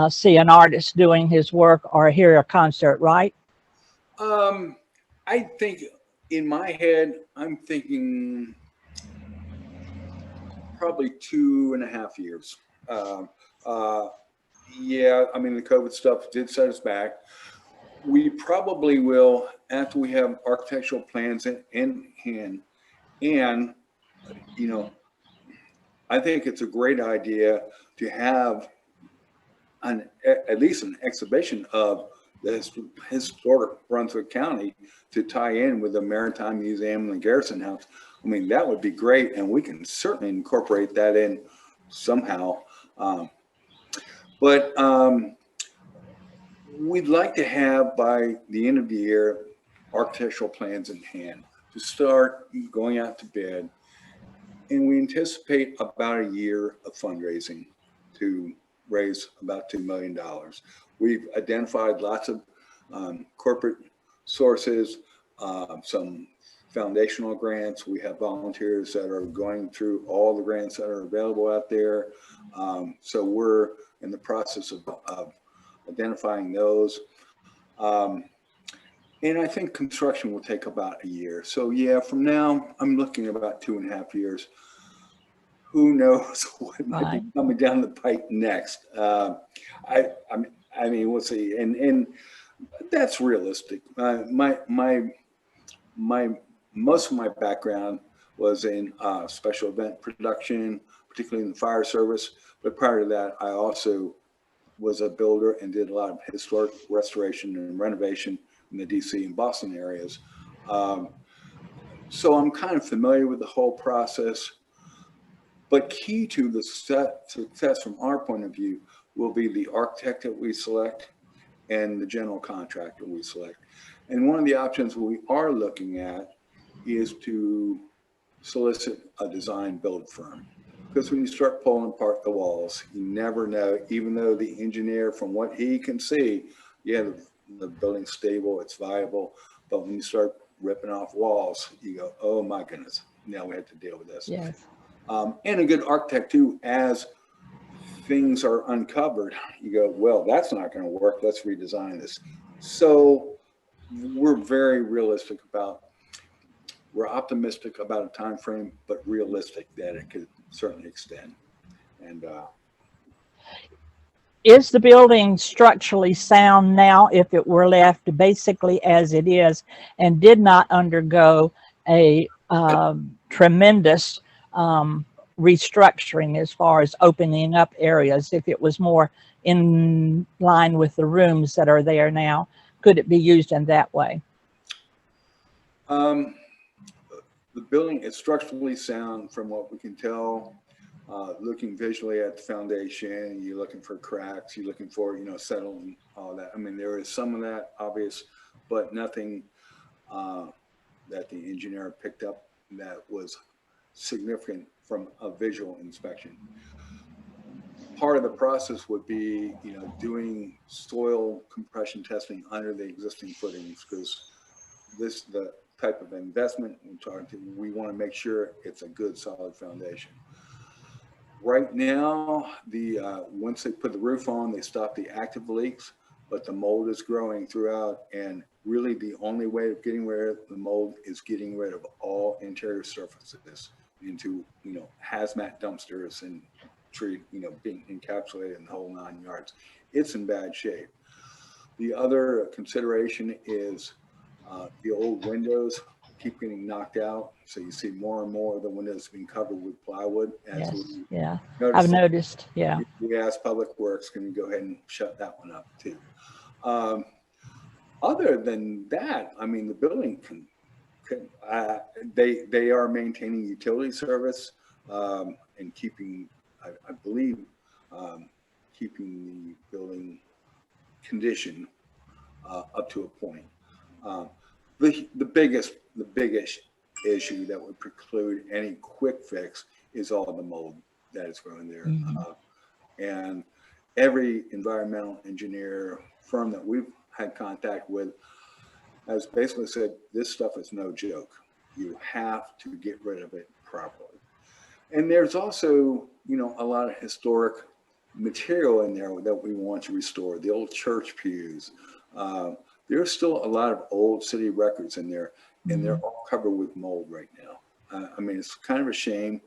see an artist doing his work or hear a concert, right? I think in my head, I'm thinking probably 2.5 years. Yeah, I mean, the COVID stuff did set us back. We probably will, after we have architectural plans in hand, and, you know, I think it's a great idea to have at least an exhibition of the historic Brunswick County to tie in with the Maritime Museum and the Garrison House. I mean, that would be great, and we can certainly incorporate that in somehow. But we'd like to have, by the end of the year, architectural plans in hand to start going out to bid. And we anticipate about a year of fundraising to raise about $2 million. We've identified lots of corporate sources, some foundational grants. We have volunteers that are going through all the grants that are available out there. So we're in the process of identifying those. And I think construction will take about a year. So yeah, from now, I'm looking at about 2.5 years. Who knows what might be coming down the pipe next? I mean, we'll see. And that's realistic. Most of my background was in special event production, particularly in the fire service. But prior to that, I also was a builder and did a lot of historic restoration and renovation in the DC and Boston areas. So I'm kind of familiar with the whole process. But key to the success from our point of view will be the architect that we select and the general contractor we select. And one of the options we are looking at is to solicit a design build firm. Because when you start pulling apart the walls, you never know, even though the engineer, from what he can see, yeah, the building's stable, it's viable. But when you start ripping off walls, you go, oh my goodness, now we have to deal with this. Yes. And a good architect too, as things are uncovered, you go, well, that's not going to work. Let's redesign this. So we're very realistic about, we're optimistic about a time frame, but realistic that it could certainly extend. And is the building structurally sound now if it were left basically as it is and did not undergo a tremendous restructuring as far as opening up areas? If it was more in line with the rooms that are there now, could it be used in that way? the building is structurally sound from what we can tell. Looking visually at the foundation, you're looking for cracks, you're looking for, settling, all that. I mean, there is some of that obvious, but nothing that the engineer picked up that was significant from a visual inspection. Part of the process would be, doing soil compression testing under the existing footings, because the type of investment we want to make sure it's a good solid foundation. Right now, once they put the roof on, they stop the active leaks, but the mold is growing throughout, and really the only way of getting rid of the mold is getting rid of all interior surfaces into, hazmat dumpsters and being encapsulated in the whole 9 yards. It's in bad shape. The other consideration is the old windows keep getting knocked out, so you see more and more of the windows being covered with plywood. I've noticed. Yeah, we asked Public Works, can you go ahead and shut that one up too? Other than that, I mean, the building they are maintaining utility service and keeping, I believe, keeping the building condition up to a point. The biggest issue that would preclude any quick fix is all the mold that is growing there. And every environmental engineer firm that we've had contact with has basically said, this stuff is no joke. You have to get rid of it properly. And there's also, a lot of historic material in there that we want to restore. The old church pews. There's still a lot of old city records in there, and they're all covered with mold right now. I mean, it's kind of a shame.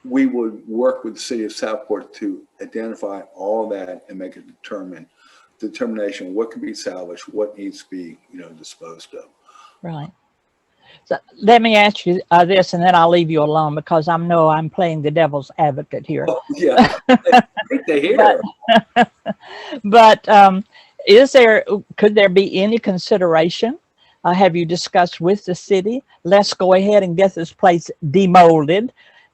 We would work with the city of Southport to identify all that and make a determination what can be salvaged, what needs to be, disposed of. right. So let me ask you this, and then I'll leave you alone, because I know I'm playing the devil's advocate here. Oh, yeah, great to hear. But could there be any consideration? Have you discussed with the city? Let's go ahead and get this place demolded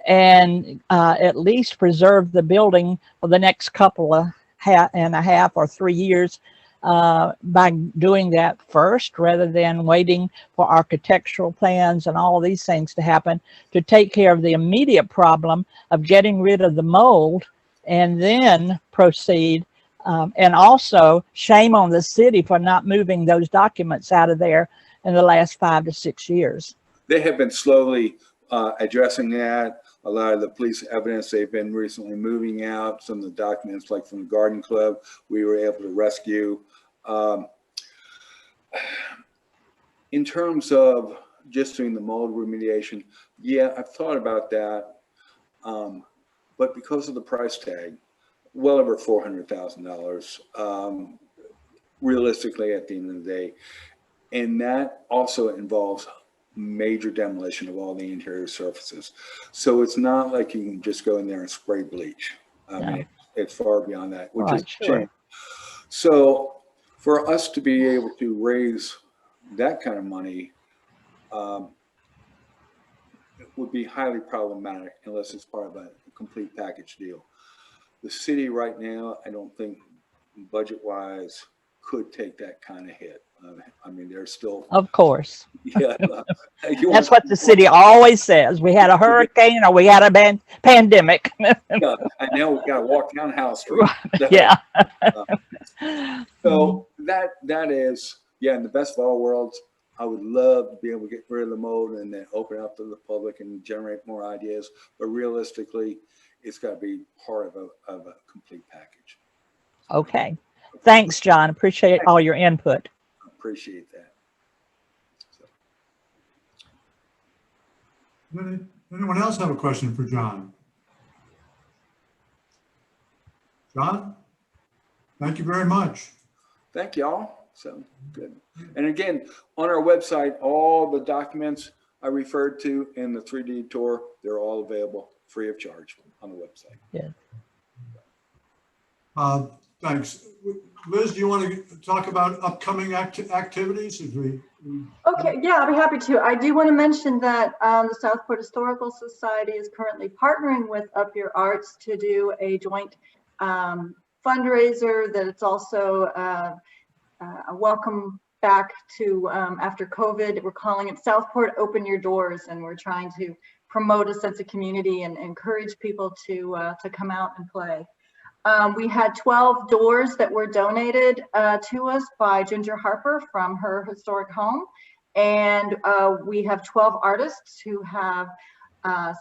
and at least preserve the building for the next couple of and a half or 3 years by doing that first, rather than waiting for architectural plans and all these things to happen, to take care of the immediate problem of getting rid of the mold and then proceed. And also, shame on the city for not moving those documents out of there in the last 5 to 6 years. They have been slowly addressing that. A lot of the police evidence they've been recently moving out. Some of the documents, like from the Garden Club, we were able to rescue. In terms of just doing the mold remediation, yeah, I've thought about that. But because of the price tag, well over $400,000, realistically at the end of the day. And that also involves major demolition of all the interior surfaces. So it's not like you can just go in there and spray bleach. I mean, it's far beyond that, which is a shame. So for us to be able to raise that kind of money, it would be highly problematic unless it's part of a complete package deal. The city right now, I don't think budget-wise could take that kind of hit. I mean, they're still. Of course. Yeah. That's what the city always says. We had a hurricane or we had a pandemic. Yeah, and now we've got to walk down House Street. Yeah. So that is, yeah, in the best of all worlds, I would love to be able to get rid of the mold and then open it up to the public and generate more ideas. But realistically, it's got to be part of a complete package. Okay. Thanks, John. Appreciate all your input. I appreciate that. So. Anyone else have a question for John? John, thank you very much. Thank y'all. So good. And again, on our website, all the documents I referred to in the 3D tour, they're all available free of charge on the website. Yeah. Thanks. Liz, do you want to talk about upcoming activities? Okay, yeah, I'll be happy to. I do want to mention that the Southport Historical Society is currently partnering with Upyards to do a joint fundraiser. That it's also a welcome back to after COVID. We're calling it Southport Open Your Doors, and we're trying to promote a sense of community and encourage people to come out and play. We had 12 doors that were donated to us by Ginger Harper from her historic home. And we have 12 artists who have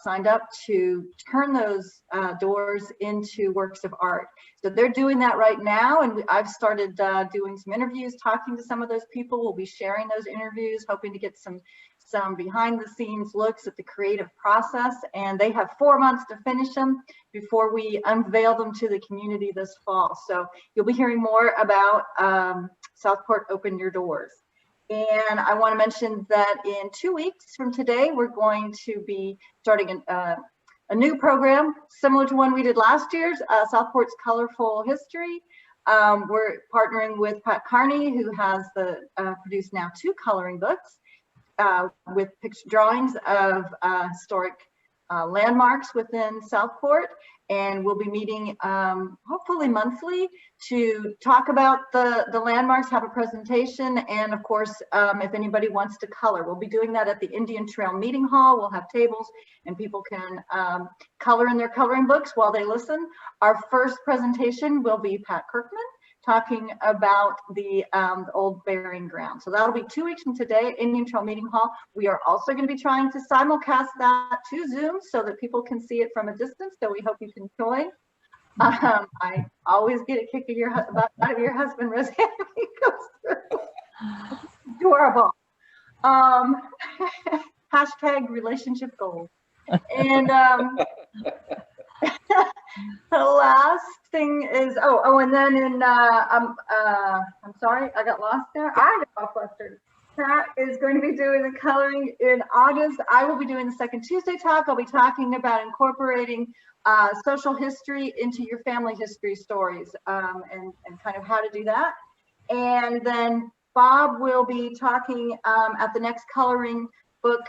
signed up to turn those doors into works of art. So they're doing that right now. And I've started doing some interviews, talking to some of those people. We'll be sharing those interviews, hoping to get some behind the scenes looks at the creative process. And they have 4 months to finish them before we unveil them to the community this fall. So you'll be hearing more about Southport Open Your Doors. And I want to mention that in 2 weeks from today, we're going to be starting a new program similar to one we did last year's, Southport's Colorful History. We're partnering with Pat Carney, who has produced now 2 coloring books with picture drawings of historic landmarks within Southport. And we'll be meeting hopefully monthly to talk about the landmarks, have a presentation, and of course, if anybody wants to color, we'll be doing that at the Indian Trail Meeting Hall. We'll have tables and people can color in their coloring books while they listen. Our first presentation will be Pat Kirkman talking about the old burying ground. So that'll be 2 weeks from today, Indian Trail Meeting Hall. We are also going to be trying to simulcast that to Zoom so that people can see it from a distance. So we hope you can join. I always get a kick out of your husband, Roseanne, when he goes through. Adorable. Hashtag relationship goals. And the last thing is, and then I'm sorry, I got lost there. I got all flustered. Pat is going to be doing the coloring in August. I will be doing the second Tuesday talk. I'll be talking about incorporating social history into your family history stories and kind of how to do that. And then Bob will be talking at the next coloring book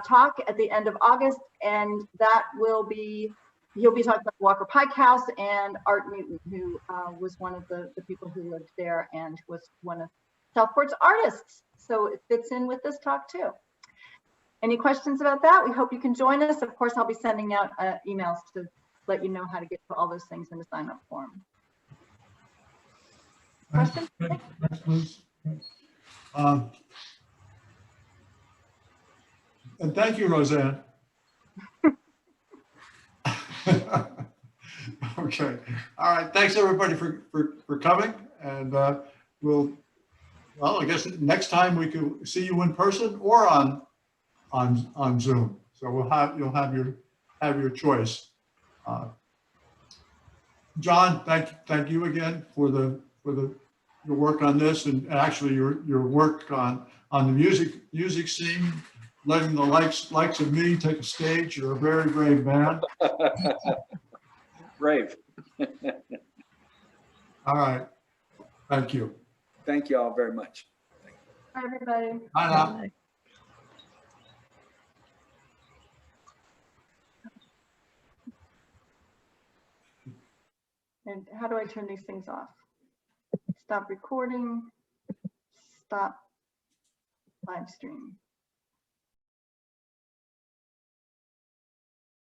talk at the end of August, and that will be, he'll be talking about Walker Pike House and Art Newton, who was one of the people who lived there and was one of Southport's artists. So it fits in with this talk too. Any questions about that? We hope you can join us. Of course, I'll be sending out emails to let you know how to get to all those things in the sign up form. Questions? Thanks, Liz. And thank you, Roseanne. Okay. All right. Thanks everybody for coming. And well, I guess next time we can see you in person or on Zoom. So you'll have your choice. John, thank you again for your work on this, and actually your work on the music scene. Letting the likes of me take a stage. You're a very brave man. Brave. All right. Thank you. Thank you all very much. Bye, everybody. Bye now. Bye. And how do I turn these things off? Stop recording. Stop live stream.